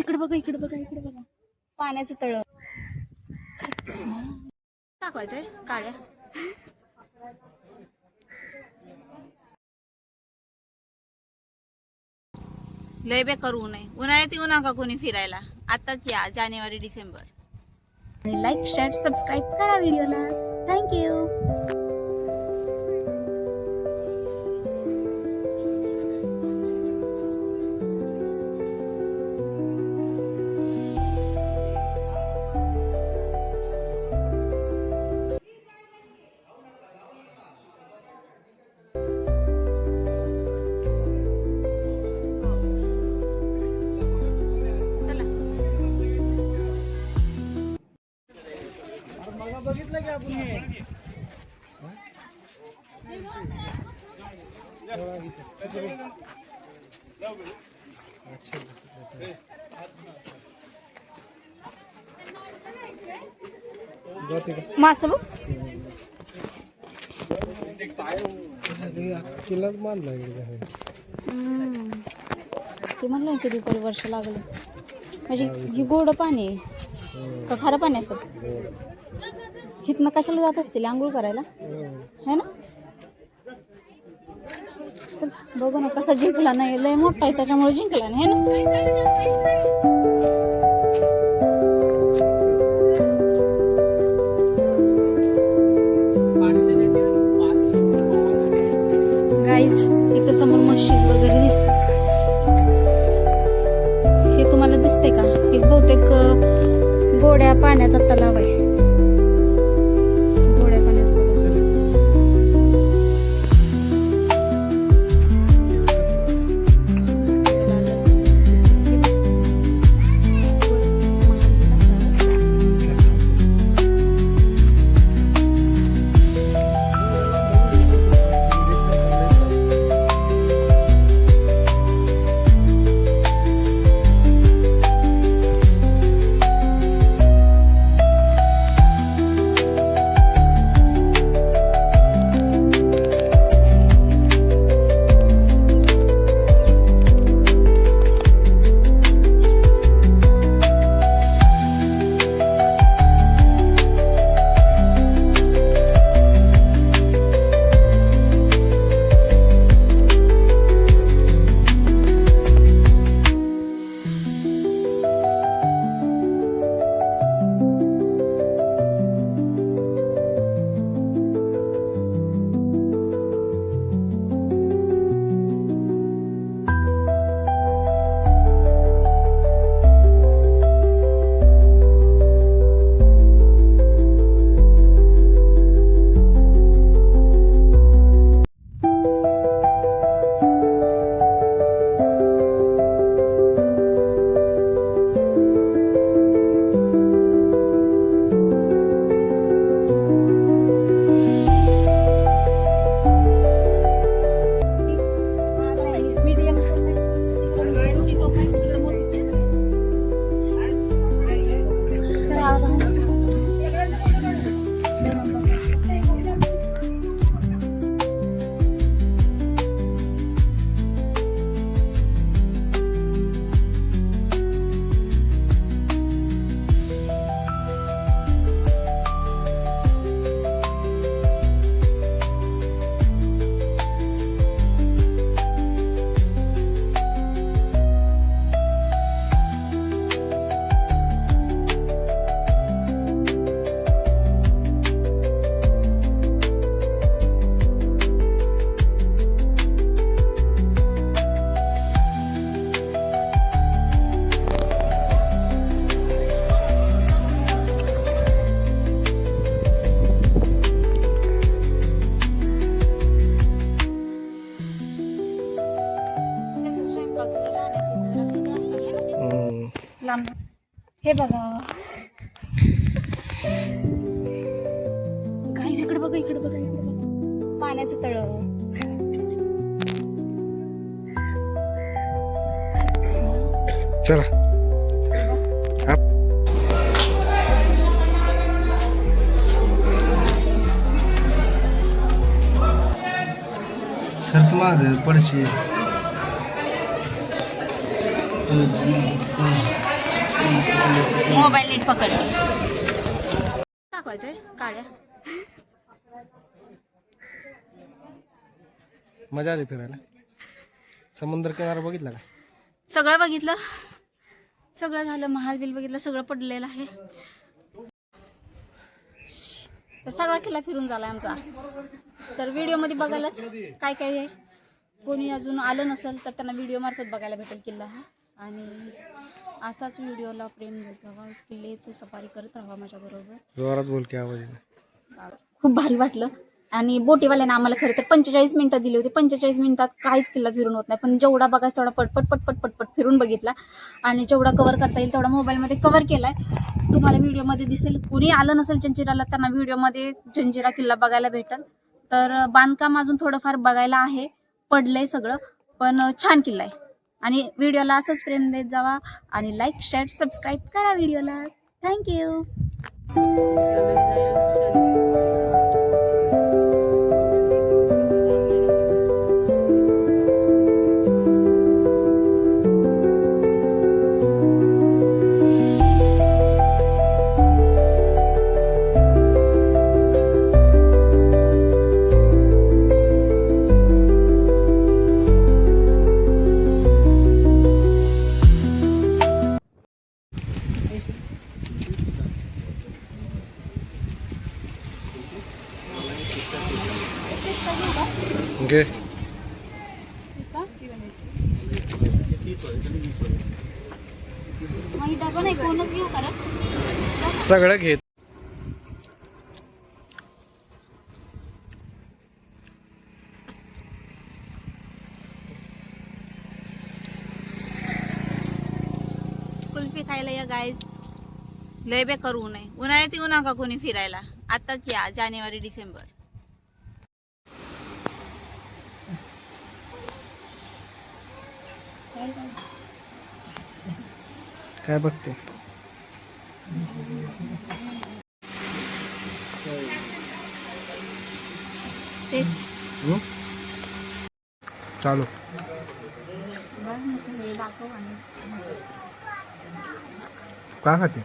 इकडे बघा इकडे बघा इकडे बघा पाण्याचं तळ दाखवायचंय काळ्या लय बेकार ऊन आहे. उन्हाळ्यात येऊ नका कोणी फिरायला. आताच या जानेवारी डिसेंबर. आणि लाईक शेअर सबस्क्राईब करा व्हिडिओला. थँक्यू. बघितलं की आपण हे मास किल्लाच बांधला ते म्हणलं कितीतरी वर्ष लागलं. म्हणजे ही गोड पाणी आहे का खारं पाणी असत? हिथनं कशाला जात असतील आंघोळ करायला है ना? चल बघू ना कसा जिंकला नाही. लय मोठा आहे त्याच्यामुळे जिंकला नाही है ना? गाईज इथं समोर मशीद वगैरे दिसते. हे तुम्हाला दिसते का? हे बहुतेक गोड्या पाण्याचा तलाव आहे. गोड्या पाण्याचा तलाव. हे बघा गाईस इकडे बघा इकडे बघा इकडे बघा पाण्याचं तळ. चला सरक माग पडशी मोबाईल नीट पकड. दाखवायचंय काळ्या. मजा आली फिरायला. समुद्र किनारा बघितला का? सगळं बघितलं, सगळं झालं. महालबिल बघितलं, सगळं पडलेलं आहे. तर सगळा किल्ला फिरून झाला आमचा. तर व्हिडिओमध्ये बघायलाच काय काय आहे. कोणी अजून आलं नसेल तर त्यांना व्हिडिओ मार्फत बघायला भेटेल किल्ला हा. आणि असाच व्हिडिओला प्रेम देत जावा, किल्ल्याची सफारी करत राहा माझ्याबरोबर. जोरात बोल की आवाज येतो. खूप भारी वाटलं. आणि बोटीवाल्याने आम्हाला खरं तर 45 मिनिटं दिली होती. 45 मिनिटात काहीच किल्ला फिरून होत नाही, पण जेवढा बघायचं तेवढा पटपट पटपट पटपट फिरून बघितला. आणि जेवढा कव्हर करता येईल तेवढा मोबाईलमध्ये कव्हर केलाय. तुम्हाला व्हिडिओमध्ये दिसेल. कुणी आलं नसेल जंजिराला त्यांना व्हिडिओमध्ये जंजिरा किल्ला बघायला भेटेल. तर बांधकाम अजून थोडंफार बघायला आहे, पडलंय सगळं, पण छान किल्ला आहे. आणि व्हिडिओला असंच प्रेम देत जावा आणि लाईक शेअर सबस्क्राईब करा व्हिडिओला. थँक्यू. ओके. डबा नाही, कोणच घेऊ करा. सगळं घेत. कुल्फी खायला या गाईज. लय बेकार ऊन आहे. उन्हाळ्यात येऊ नका कोणी फिरायला. आताच या, जानेवारी डिसेंबर. काय बघते? टेस्ट चालू. का खाते?